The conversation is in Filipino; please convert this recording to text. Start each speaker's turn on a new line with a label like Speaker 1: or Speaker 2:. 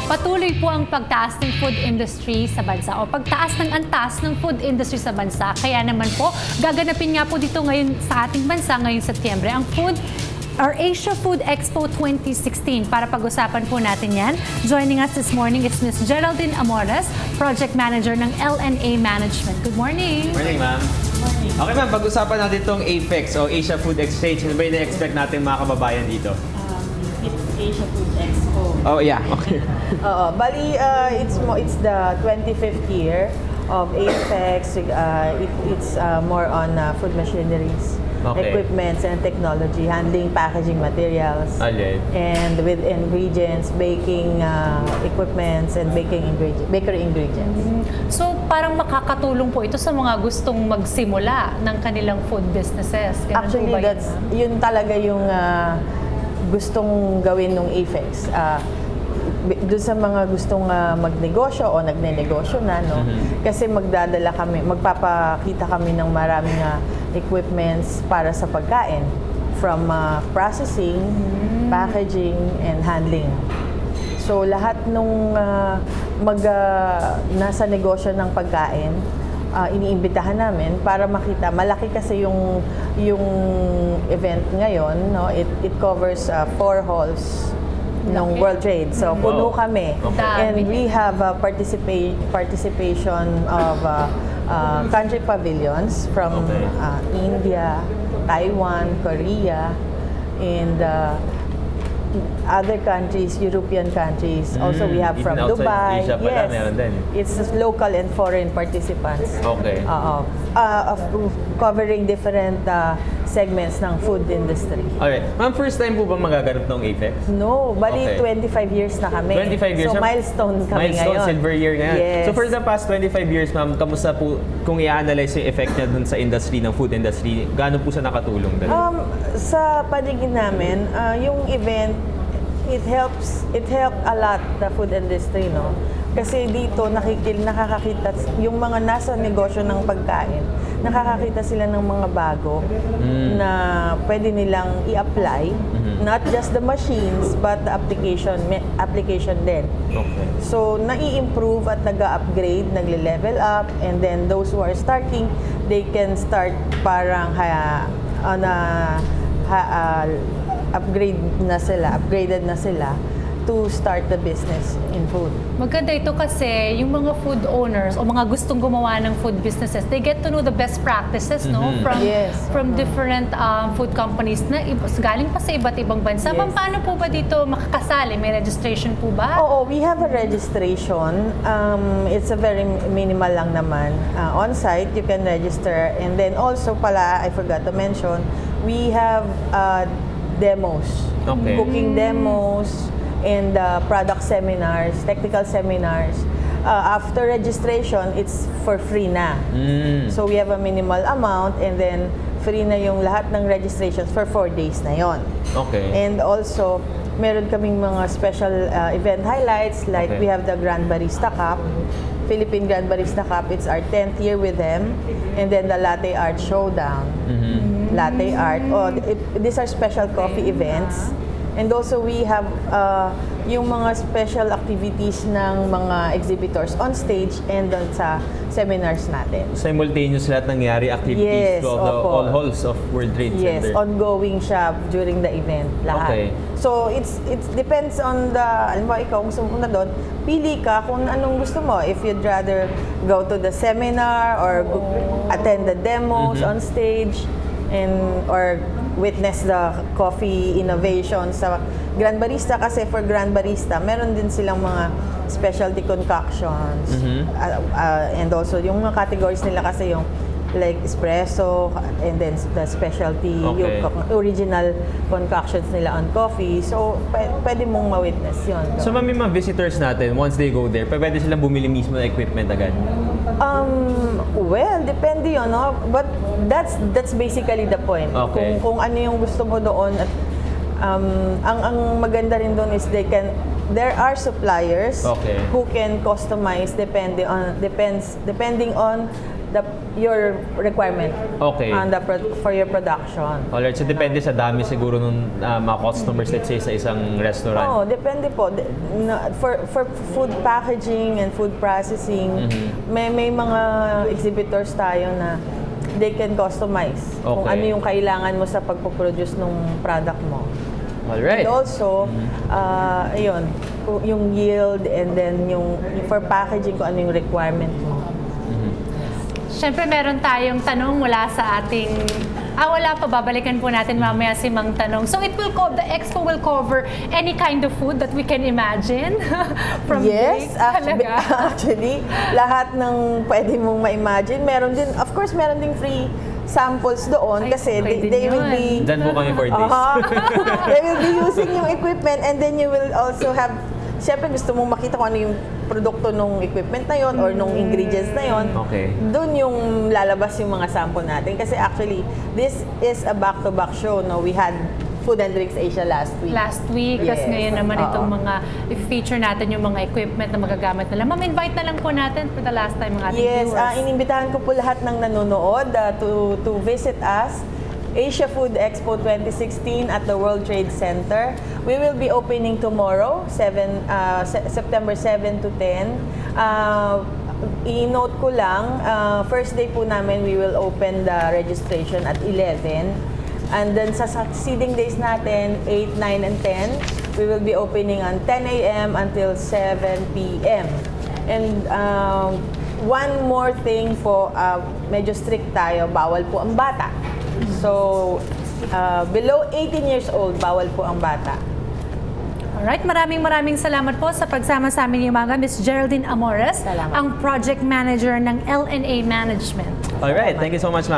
Speaker 1: Patuloy po ang pagtaas ng food industry sa bansa o pagtaas ng antas ng food industry sa bansa. Kaya naman po, gaganapin nga po dito ngayon sa ating bansa ngayong Setyembre ang Asia Food Expo 2016. Para pag-usapan po natin yan, joining us this morning is Ms. Geraldine Amores, Project Manager ng LNA Management. Good morning.
Speaker 2: Morning, ma'am. Okay, ma'am, pag-usapan natin itong AFEX o Asia Food Exchange. Ano ba yung na-expect natin mga kababayan dito?
Speaker 3: It's Asia Food Expo.
Speaker 2: Oh, yeah. Okay.
Speaker 3: Bali, it's the 25th year of AFEX. It's more on food machineries, equipments and technology, handling packaging materials, and with ingredients, baking equipments and bakery ingredients.
Speaker 1: So, parang makakatulong po ito sa mga gustong magsimula ng kanilang food businesses. Ganun
Speaker 3: Actually,
Speaker 1: po ba
Speaker 3: yun talaga yung gustong gawin ng AFEX. Doon sa mga gustong magnegosyo o nagnenegosyo na, no? Kasi magpapakita kami ng maraming equipments para sa pagkain. From processing, packaging, and handling. So, lahat nung nasa negosyo ng pagkain, iniimbitahan namin para makita. Malaki kasi yung event ngayon, no? It covers 4 halls ng World Trade. So, puno kami. And we have participation of country pavilions from India, Taiwan, Korea, and other countries, European countries. Also, we have from Dubai.
Speaker 2: Asia pala, meron din.
Speaker 3: It's local and foreign participants.
Speaker 2: Okay.
Speaker 3: Covering different segments ng food industry.
Speaker 2: Alright. Ma'am, first time po ba magaganap ng AFEX?
Speaker 3: No, bali 25 years na kami.
Speaker 2: 25 years.
Speaker 3: So, milestone kami ngayon.
Speaker 2: Silver year ngayon.
Speaker 3: Yes.
Speaker 2: So, for the past 25 years, ma'am, kamusta po, kung i-analyze yung effect niya dun sa industry, ng food industry, gaano po siya nakatulong dun?
Speaker 3: Sa paligid namin, yung event, it helped a lot the food industry, no? Kasi dito nakakakita yung mga nasa negosyo ng pagkain, nakakakita sila ng mga bago na pwede nilang i-apply, not just the machines but the application din.
Speaker 2: Okay.
Speaker 3: So nai-improve at nag-upgrade, nagle-level up, and then those who are starting, they can start parang upgraded na sila to start the business in food.
Speaker 1: Maganda ito kasi yung mga food owners o mga gustong gumawa ng food businesses, they get to know the best practices, no? From different food companies na galing pa sa iba't ibang bansa.
Speaker 3: Yes.
Speaker 1: Paano po ba dito makakasali? May registration po ba?
Speaker 3: Oo, we have a registration. It's a very minimal lang naman. On-site, you can register. And then also pala, I forgot to mention, we have demos. Cooking demos, and product seminars, technical seminars. After registration, it's for free na. So we have a minimal amount, and then free na yung lahat ng registrations for 4 days na yon.
Speaker 2: Okay.
Speaker 3: And also, meron kaming mga special event highlights, like we have the Grand Barista Cup, Philippine Grand Barista Cup. It's our 10th year with them. And then the Latte Art Showdown. Latte Art. These are special coffee events. And also we have yung mga special activities ng mga exhibitors on stage and doon sa seminars natin.
Speaker 2: Simultaneous lahat nangyari activities to all halls of World Trade Center.
Speaker 3: Yes, ongoing siya during the event, lahat. So it depends on alam ikaw kung gusto mo na doon, pili ka kung anong gusto mo. If you'd rather go to the seminar or attend the demos on stage or witness the coffee innovation sa Grand Barista, kasi for Grand Barista, meron din silang mga specialty concoctions. And also, yung mga categories nila kasi yung like espresso, and then the specialty, yung original concoctions nila on coffee. So, pwede mong ma-witness yun.
Speaker 2: So, may mga visitors natin, once they go there, pwede silang bumili mismo ng equipment agad?
Speaker 3: Well, depende yun, no? But that's basically the point. Kung ano yung gusto mo doon, at ang maganda rin doon is there are suppliers who can customize depending on your requirement
Speaker 2: Okay.
Speaker 3: on for your production.
Speaker 2: Alright, so depende sa dami siguro nung mga customers, let's say, sa isang restaurant.
Speaker 3: Oo, depende po. For food packaging and food processing, may mga exhibitors tayo na they can customize kung
Speaker 2: Okay.
Speaker 3: ano yung kailangan mo sa pagpo-produce ng product mo.
Speaker 2: Alright.
Speaker 3: And also, ayun, yung yield and then yung for packaging kung ano yung requirement mo.
Speaker 1: Siyempre, meron tayong tanong mula sa ating... wala pa. Babalikan po natin mamaya si Mang Tanong. So, the expo will cover any kind of food that we can imagine? From
Speaker 3: Yes,
Speaker 1: baked talaga?
Speaker 3: actually, lahat ng pwede mong ma-imagine. Meron din, of course, meron ding free samples doon
Speaker 1: Ay,
Speaker 3: kasi
Speaker 1: okay din
Speaker 3: they will
Speaker 1: yun.
Speaker 3: be...
Speaker 2: Dyan po kami for this.
Speaker 3: They will be using yung equipment and then you will also have... Siyempre, gusto mong makita kung ano yung produkto nung equipment na yon or nung ingredients na yon.
Speaker 2: Okay.
Speaker 3: Doon yung lalabas yung mga sample natin. Kasi actually, this is a back-to-back show. No? We had Food and Drinks Asia last week.
Speaker 1: Last week,
Speaker 3: Yes.
Speaker 1: tapos ngayon naman
Speaker 3: Oo.
Speaker 1: itong mga i-feature natin yung mga equipment na magagamit nila. Ma'am, invite na lang po natin for the last time mga ating
Speaker 3: Yes,
Speaker 1: viewers.
Speaker 3: inimbitahan ko po lahat ng nanonood to visit us. Asia Food Expo 2016 at the World Trade Center. We will be opening tomorrow, September 7 to 10. I-note ko lang, first day po namin, we will open the registration at 11. And then sa succeeding days natin, 8, 9, and 10, we will be opening on 10 a.m. until 7 p.m. And one more thing po, medyo strict tayo, bawal po ang bata. So, below 18 years old, bawal po ang bata.
Speaker 1: Alright, maraming salamat po sa pagsama sa amin yung mga Miss Geraldine Amores,
Speaker 3: Salamat.
Speaker 1: ang Project Manager ng LNA Management.
Speaker 2: Alright, thank you so much, ma'am.